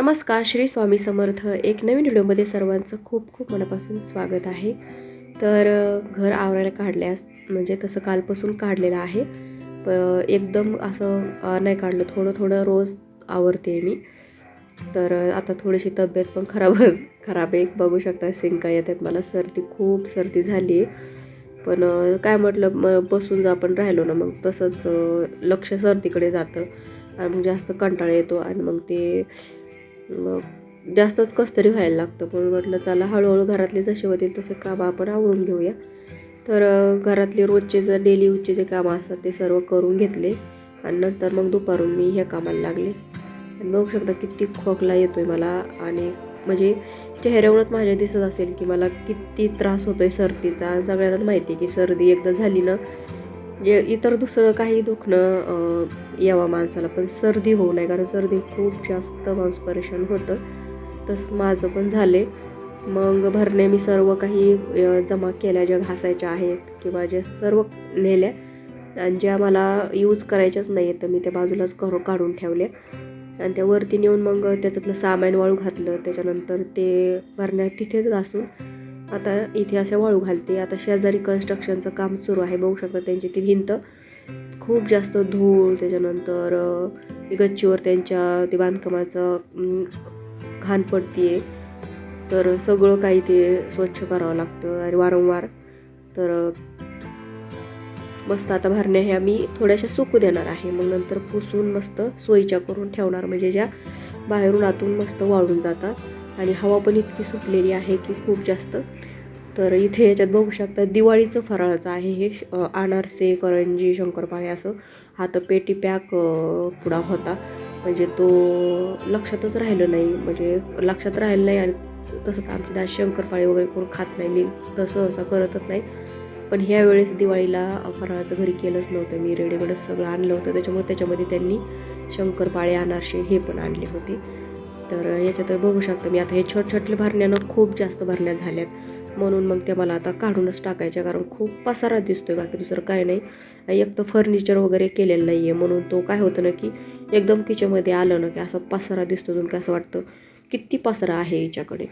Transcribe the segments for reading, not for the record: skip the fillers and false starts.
नमस्कार, श्री स्वामी समर्थ. एक नवीन व्हिडिओमध्ये सर्वांचं खूप खूप मनापासून स्वागत आहे. तर घर आवरायला काढल्यास म्हणजे तसं कालपासून काढलेलं आहे. एकदम असं नाही काढलं, थोडं थोडं रोज आवरते मी. तर आता थोडीशी तब्येत पण खराब आहे. बघू शकता शिंका येतात मला, खूप सर्दी झाली आहे. पण काय म्हटलं बसून जर आपण राहिलो ना मग तसंच लक्ष सर्दीकडे जातं आणि मग जास्त कंटाळा येतो आणि मग ते जास्तच कसं तरी व्हायला लागतं. पण म्हटलं चला हळूहळू घरातले जसे होतील तसे काम आपण आवरून घेऊया. तर घरातले रोजचे जर डेली यूजचे जे कामं असतात ते सर्व करून घेतले आणि नंतर मग दुपारून मी ह्या कामाला लागले. आणि बघू शकता किती खोकला येतोय मला आणि म्हणजे चेहऱ्यावरच माझ्या दिसत असेल की मला किती त्रास होतोय सर्दीचा. सगळ्यांना माहिती आहे की सर्दी एकदा झाली ना इतर दुसरं काही दुखणं यावं माणसाला, पण सर्दी होऊ नये, कारण सर्दी खूप जास्त माणूस परेशान होतं. तसंच माझं पण झाले. मग भरणे मी सर्व काही जमा केल्या, ज्या घासायच्या आहेत किंवा ज्या सर्व नेल्या आणि ज्या मला यूज करायच्याच नाही तर मी त्या बाजूलाच काढून ठेवल्या आणि त्या वरती नेऊन मग त्याच्यातलं सामान वाळू घातलं. त्याच्यानंतर ते भरण्या तिथेच घासून आता इथे अशा वाळू घालते. आता शेजारी कन्स्ट्रक्शनचं काम सुरू आहे. बघू शकता त्यांची ती भिंत खूप जास्त धूळ, त्याच्यानंतर गच्चीवर त्यांच्या ते बांधकामाचं घाण पडते. तर सगळं काही ते स्वच्छ करावं लागतं आणि वारंवार. तर मस्त आता भरण्या ह्या मी थोड्याशा सुकू देणार आहे, मग नंतर पुसून मस्त सोयीच्या करून ठेवणार, म्हणजे ज्या बाहेरून आतून मस्त वाळून जातात. आणि हवा पण इतकी सुटलेली आहे की खूप जास्त. तर इथे याच्यात बघू शकता दिवाळीचं फराळाचं आहे हे. अनारसे, करंजी, शंकरपाळे असं. हा तर पेटी पॅक पुडा होता, म्हणजे तो लक्षातच राहिलं नाही, म्हणजे लक्षात राहिलं नाही. आणि तसंच आमच्या दात शंकरपाळे वगैरे कोण खात नाही, मी तसं असं करतच नाही. पण ह्या वेळेस दिवाळीला फराळाचं घरी केलंच नव्हतं, मी रेडीमेडच सगळं आणलं होतं. त्याच्यामध्ये त्यांनी शंकरपाळे, अनारसे हे पण आणले होते. तर याच्यात बघू शकता मी आता हे छोटे भरण्यानं खूप जास्त भरण्या झाल्यात, म्हणून मग ते मला आता काढूनच टाकायच्या, कारण खूप पसारा दिसतोय, बाकी दुसरं काय नाही. एक तर फर्निचर वगैरे केलेलं नाही आहे, म्हणून तो काय होतं ना की एकदम किचनमध्ये आलं ना की असं पसारा दिसतो, तुम्ही काय असं वाटतं किती पसारा आहे हिच्याकडे.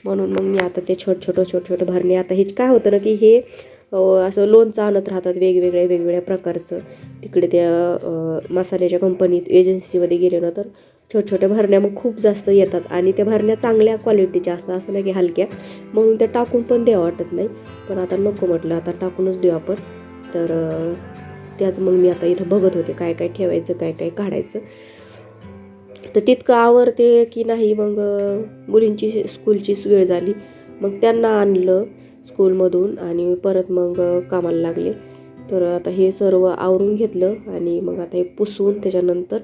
म्हणून मग मी आता ते छोटं भरणे, आता हे काय होतं ना की हे असं लोणचं आणत राहतात वेगवेगळ्या प्रकारचं. तिकडे त्या मसाल्याच्या कंपनीत एजन्सीमध्ये गेले ना तर छोट्या भरण्या मग खूप जास्त येतात आणि त्या भरण्या चांगल्या क्वालिटीच्या असतात, असं नाही की हलक्या, म्हणून त्या टाकून पण द्यावं वाटत नाही. पण आता नको म्हटलं, आता टाकूनच देऊ आपण. तर त्याच मग मी आता इथं बघत होते काय काय ठेवायचं, काय काय काढायचं. तर तितकं आवरते की नाही, मग मुलींची स्कूलची वेळ झाली, मग त्यांना आणलं स्कूलमधून आणि परत मग कामाला लागले. तर आता हे सर्व आवरून घेतलं आणि मग आता हे पुसून त्याच्यानंतर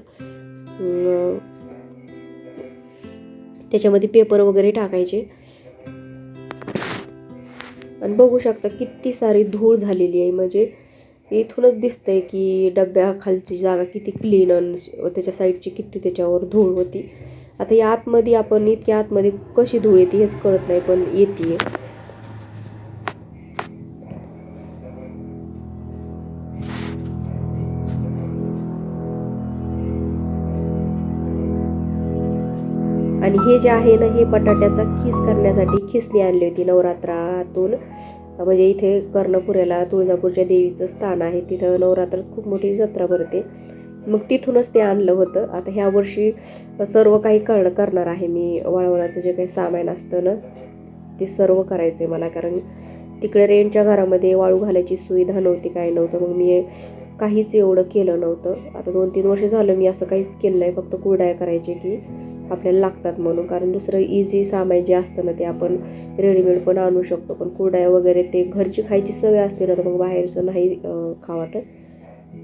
त्याच्यामध्ये पेपर वगैरे टाकायचे. आणि बघू शकता किती सारी धूळ झालेली आहे, म्हणजे इथूनच दिसतंय की डब्याखालची जागा किती क्लीन आणि त्याच्या साईडची किती त्याच्यावर धूळ होती. आता या आतमध्ये आपण इतक्या आतमध्ये कशी धूळ येते हेच कळत नाही, पण येते. आणि हे जे आहे ना, हे बटाट्याचा खीस करण्यासाठी खिसणी आणली होती नवरात्रातून. म्हणजे इथे कर्णपुऱ्याला तुळजापूरच्या देवीचं स्थान आहे, तिथं नवरात्रात खूप मोठी जत्रा भरते, मग तिथूनच ते आणलं होतं. आता ह्या वर्षी सर्व काही करणार आहे मी. वाळवणाचं जे काही सामान असतं ना ते सर्व करायचं आहे मला, कारण तिकडे रेंटच्या घरामध्ये वाळू घालायची सुविधा नव्हती, काय नव्हतं, मग मी काहीच एवढं केलं नव्हतं. आता 2-3 वर्ष झालं मी असं काहीच केलं नाही, फक्त कुरडया करायचे की आपल्याला लागतात म्हणून, कारण दुसरं इझी सामान जे असतं ना ते आपण रेडीमेड पण आणू शकतो. पण कुरडया वगैरे ते घरची खायची सवय असते ना, तर मग बाहेरचं नाही खावं वाटत.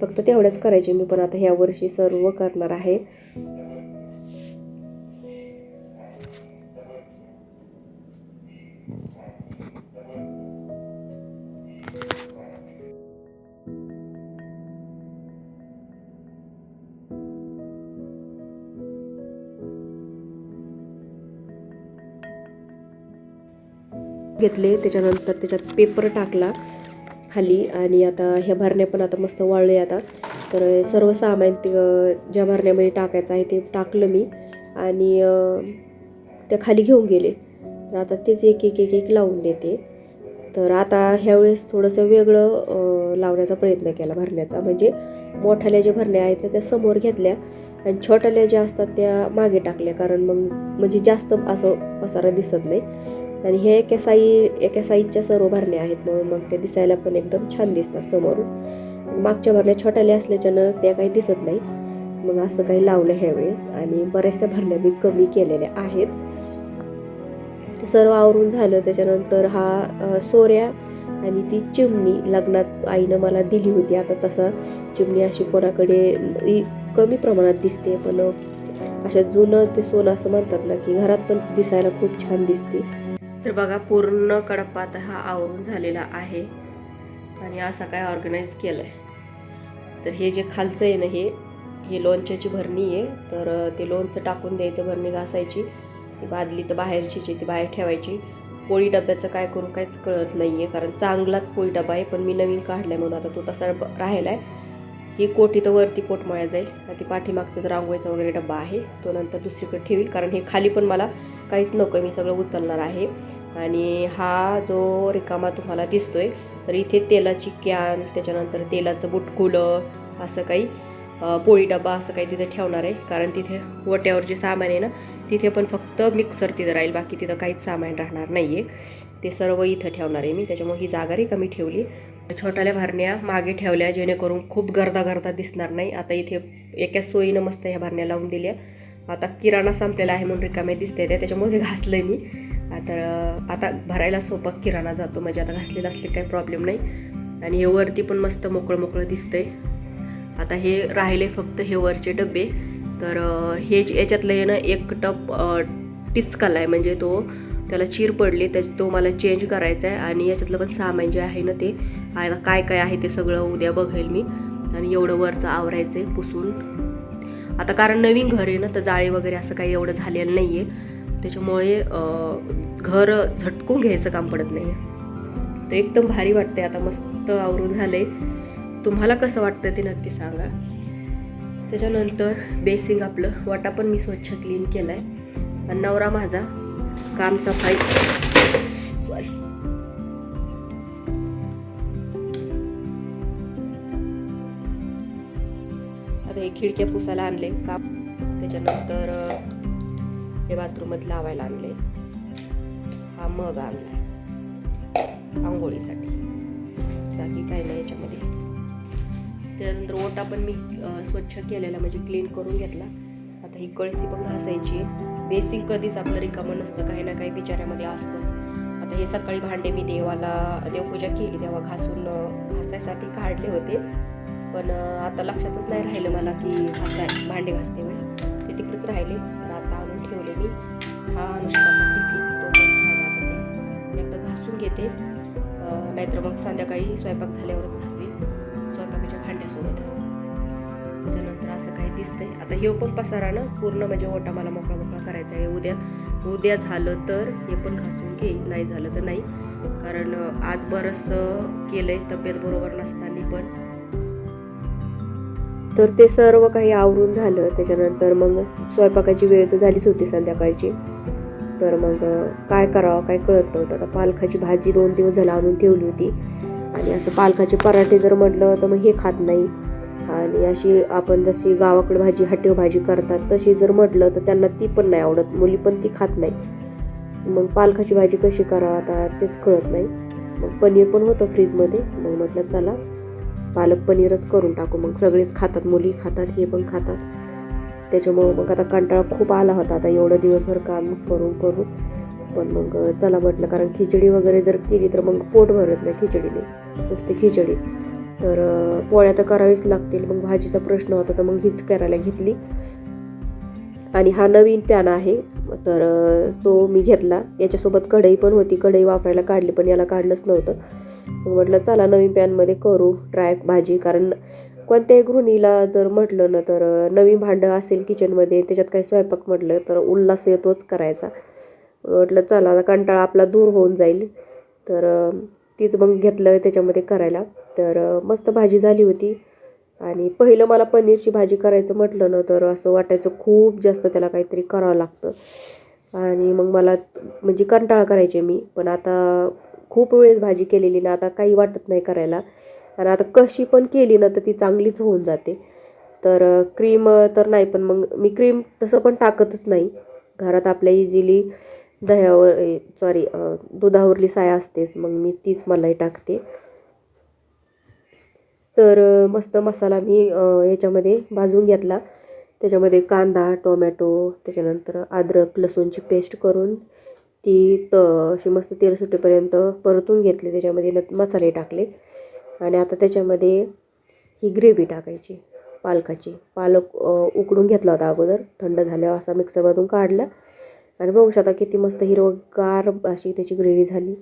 फक्त तेवढ्याच करायचे मी, पण आता ह्या वर्षी सर्व करणार आहे. घेतले, त्याच्यानंतर त्याच्यात पेपर टाकला खाली आणि आता ह्या भरण्या पण आता मस्त वाळले. आता तर सर्व सामान ज्या भरण्यामध्ये टाकायचं आहे ते टाकलं मी आणि त्या खाली घेऊन गेले. तर आता तेच एक एक एक एक लावून देते. तर आता ह्यावेळेस थोडंसं वेगळं लावण्याचा प्रयत्न केला भरण्याचा. म्हणजे मोठ्याल्या ज्या भरण्या आहेत त्या समोर घेतल्या आणि छोट्याल्या ज्या असतात त्या मागे टाकल्या, कारण मग म्हणजे जास्त असं पसारा दिसत नाही. आणि हे एका साईजच्या सर्व भरण्या आहेत, म्हणून मग ते दिसायला पण एकदम छान दिसतात समोरून. मागच्या भरण्या छोट्याल्या असल्याच्यानं त्या काही दिसत नाही. मग असं काही लावलं ह्यावेळेस आणि बऱ्याचशा भरण्या मी कमी केलेल्या आहेत. ते सर्व आवरून झालं. त्याच्यानंतर हा सोऱ्या आणि ती चिमणी लग्नात आईनं मला दिली होती. आता तसा चिमणी अशी कोणाकडे कमी प्रमाणात दिसते, पण अशा जुनं ते सोनं असं म्हणतात ना, की घरात पण दिसायला खूप छान दिसते. तर बघा पूर्ण कडप्पा आता हा आवरून झालेला आहे आणि असा काय ऑर्गनाईज केलंय. तर हे जे खालचं आहे ना, हे लोणच्याची भरणी आहे. तर ते लोणचं टाकून द्यायचं, भरणी घासायची. बादली तर बाहेरची ती बाहेर ठेवायची. पोळी डब्याचं काय करू काहीच कळत नाहीये, कारण चांगलाच पोळी डबा आहे, पण मी नवीन काढलाय म्हणून आता तो तसा राहिलाय. ही कोठी तर वरती पोटमळ्यात जाईल. ती पाठीमागचं तर रांगोळीचा वगैरे डबा आहे, तो नंतर दुसरीकडे ठेवील, कारण हे खाली पण मला काहीच नको, मी सगळं उचलणार आहे. आणि हा जो रिकामा तुम्हाला दिसतोय, तर इथे तेलाची कॅन, त्याच्यानंतर तेलाचं बुटकुलं, असं काही पोळी डबा असं काही तिथे ठेवणार आहे. कारण तिथे वट्यावर जे सामान आहे ना, तिथे पण फक्त मिक्सर तिथं राहील, बाकी तिथं काहीच सामान राहणार नाही आहे. ते सर्व इथं ठेवणार आहे मी, त्याच्यामुळे ही जागा रिकामी ठेवली. छोट्याल्या भरण्या मागे ठेवल्या, जेणेकरून खूप गर्दा दिसणार नाही. आता इथे एकाच सोयीनं मस्त ह्या भरण्या लावून दिल्या. आता किराणा संपलेला आहे म्हणून रिकामे दिसते ते, त्याच्यामुळे घासलंय मी. आता भरायला सोपा किराणा जातो, म्हणजे आता घासलेलं असले काही प्रॉब्लेम नाही. आणि हे वरती पण मस्त मोकळं दिसतंय. आता हे राहिले फक्त हे वरचे डबे. तर हे याच्यातलं आहे ना, एक टप टिचकाला आहे, म्हणजे त्याला चीर पडली, तो मला चेंज करायचा आहे. आणि याच्यातलं पण सामान जे आहे ना, ते आता काय आहे ते सगळं उद्या बघेल मी. आणि एवढं वरचं आवरायचं आहे पुसून. आता कारण नवीन घर आहे ना, तर जाळे वगैरे असं काही एवढं झालेलं नाही आहे, त्याच्यामुळे घर झटकून घ्यायचं काम पडत नाही आहे. तर एकदम भारी वाटते. आता मस्त आवरून झालंय. तुम्हाला कसं वाटतं ते नक्की सांगा. त्याच्यानंतर बेसिंग आपलं वाटा पण मी स्वच्छ क्लीन केलाय. आणि नवरा माझा काम सफाई आता हे खिडक्या पुसायला आणले काम. त्याच्यानंतर हे बाथरूम मध्ये लावायला आणले. हा मग आणलाय आंघोळीसाठी, बाकी काय नाही याच्यामध्ये. त्यानंतर ओटा पण मी स्वच्छ केलेला, म्हणजे क्लीन करून घेतला. आता ही कळशी पण घासायची. बेसिंग कधीच आपलं रिकामं नसतं, काही ना काही विचारामध्ये असतंच. आता हे सकाळी भांडे मी देवपूजा केली तेव्हा घासायसाठी काढले होते, पण आता लक्षातच नाही राहिलं मला की भांडे घासते वेळेस ते तिकडेच राहिले. तर आता आणून ठेवले मी. हा अनुष्काचा टिफिन, तो पण राहिला. आता ते एकदा घासून घेते, नाहीतर मग संध्याकाळी स्वयंपाक झाल्यावरच घासते, स्वयंपाकाच्या भांड्यासोबत. त्याच्यानंतर असं काही दिसतंय. आता हे पण पसारा ना पूर्ण, म्हणजे ओटा मला मोकळा करायचा आहे. उद्या झालं तर हे पण घासून घेईन, नाही झालं तर नाही, कारण आज बरंचसं केलंय तब्येत बरोबर नसताना पण. तर ते सर्व काही आवरून झालं. त्याच्यानंतर मग स्वयंपाकाची वेळ तर झालीच होती संध्याकाळची. तर मग काय करावं काय कळत नव्हतं. आता पालकाची भाजी 2 दिवस झाला आणून ठेवली होती, आणि असं पालकाचे पराठे जर म्हटलं तर मग हे खात नाही. आणि अशी आपण जशी गावाकडे भाजी हट्टीव भाजी करतात तशी जर म्हटलं तर त्यांना ती पण नाही आवडत, मुली पण ती खात नाही. मग पालकाची भाजी कशी करावं आता तेच कळत नाही. मग पनीर पण होतं फ्रीजमध्ये, मग म्हटलं चला पालक पनीरच करून टाकू. मग सगळेच खातात, मुली खातात, हे पण खातात. त्याच्यामुळं मग आता कंटाळा खूप आला होता आता एवढं दिवसभर काम करून. पण मग चला म्हटलं, कारण खिचडी वगैरे जर केली तर मग पोट भरत नाही खिचडीने, नुसती खिचडी. तर पोळ्या तर करावीच लागतील. मग भाजीचा प्रश्न होता, तर मग हीच करायला घेतली. आणि हा नवीन पॅन आहे, तर तो मी घेतला. याच्यासोबत कढई पण होती, कढई वापरायला काढली, पण याला काढलंच नव्हतं. मग म्हटलं चला नवीन पॅनमध्ये करू ट्राय भाजी. कारण कोणत्याही गृहिणीला जर म्हटलं ना, तर नवीन भांडं असेल किचनमध्ये, त्याच्यात काही स्वयंपाक म्हटलं तर उल्हास येतोच करायचा. म्हटलं चला कंटाळा आपला दूर होऊन जाईल. तर तीच मग घेतलं त्याच्यामध्ये करायला. तर मस्त भाजी झाली होती. आणि पहिलं मला पनीरची भाजी करायचं म्हटलं ना तर असं वाटायचं खूप जास्त त्याला काहीतरी करावं लागतं आणि मग मला म्हणजे कंटाळा करायचे मी. पण आता खूप वेळेस भाजी केलेली ना आता काही वाटत नाही करायला आणि आता कशी पण केली ना तर ती चांगलीच होऊन जाते. तर क्रीम तर नाही, पण मग मी क्रीम तसं पण टाकतच नाही. घरात आपल्या इझिली दह्यावर सॉरी दुधावरली साय असतेच, मग मी तीच मलाई टाकते. तर मस्त मसाला मी याच्यामध्ये भाजून घेतला. त्याच्यामध्ये कांदा, टोमॅटो, त्याच्यानंतर अद्रक लसूणची पेस्ट करून ती अशी मस्त तेल सुटेपर्यंत परतून घेतली. त्याच्यामध्ये मसाले टाकले आणि आता त्याच्यामध्ये ही ग्रेव्ही टाकायची पालकाची. पालक उकडून घेतला होता अगोदर, थंड झाल्यावर असा मिक्सरमधून काढला आणि बघू शकता किती मस्त हिरवगार अशी त्याची ग्रेव्ही झाली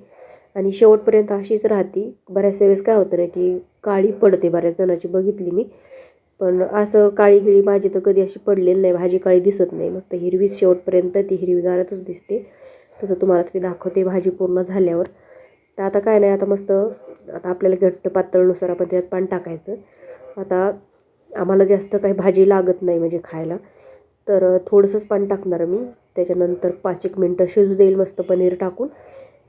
आणि शेवटपर्यंत अशीच राहते. बऱ्याच वेळेस काय होतं ना की काळी पडते, बऱ्याच जणांची बघितली मी, पण असं काळी गिळी भाजी तर कधी अशी पडलेली नाही. भाजी काळी दिसत नाही, मस्त हिरवीच शेवटपर्यंत ती हिरवीगारच दिसते. तसं तुम्हाला तुम्ही दाखवते भाजी पूर्ण झाल्यावर. तर आता काय नाही, आता मस्त आता आपल्याला घट्ट पातळनुसार आपण त्यात पाणी टाकायचं. आता आम्हाला जास्त काही भाजी लागत नाही म्हणजे खायला, तर थोडंसंच पाणी टाकणार मी. त्याच्यानंतर 5-1 मिनटं शिजू देईल मस्त पनीर टाकून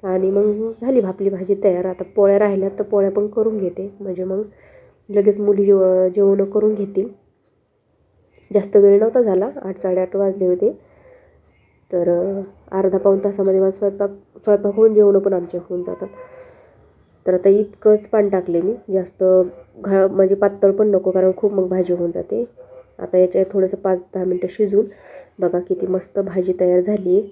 आणि मग झाली आपली भाजी तयार. आता पोळ्या राहिल्यात तर पोळ्या पण करून घेते, म्हणजे मग लगेच मुली जेवण करून घेतील. जास्त वेळ नव्हता झाला, 8-8:30 वाजले होते. तर अर्धा-पाऊण तासामध्ये मला स्वयंपाक होऊन जेवणं पण आमचे होऊन जातात. तर आता इतकंच पाणी टाकले मी, जास्त म्हणजे पातळ पण नको, कारण खूप मग भाजी होऊन जाते. आता याच्यात थोडंसं 5-10 मिनटं शिजून बघा किती मस्त भाजी तयार झाली आहे.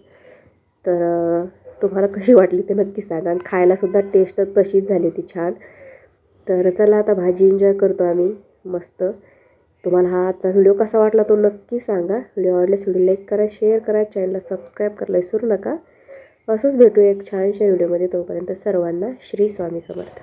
तर तुम्हाला कशी वाटली ते नक्की सांगा आणि खायलासुद्धा टेस्ट तशीच झाली होती, छान. तर चला आता भाजी एन्जॉय करतो आम्ही मस्त. तुम्हाला हा आजचा व्हिडिओ कसा वाटला तो नक्की सांगा. व्हिडिओ आवडल्यास व्हिडिओ लाईक करा, शेअर करा, चॅनलला सबस्क्राईब करायला विसरू नका. असंच भेटू एक छानशा व्हिडिओमध्ये. तोपर्यंत सर्वांना श्री स्वामी समर्थ.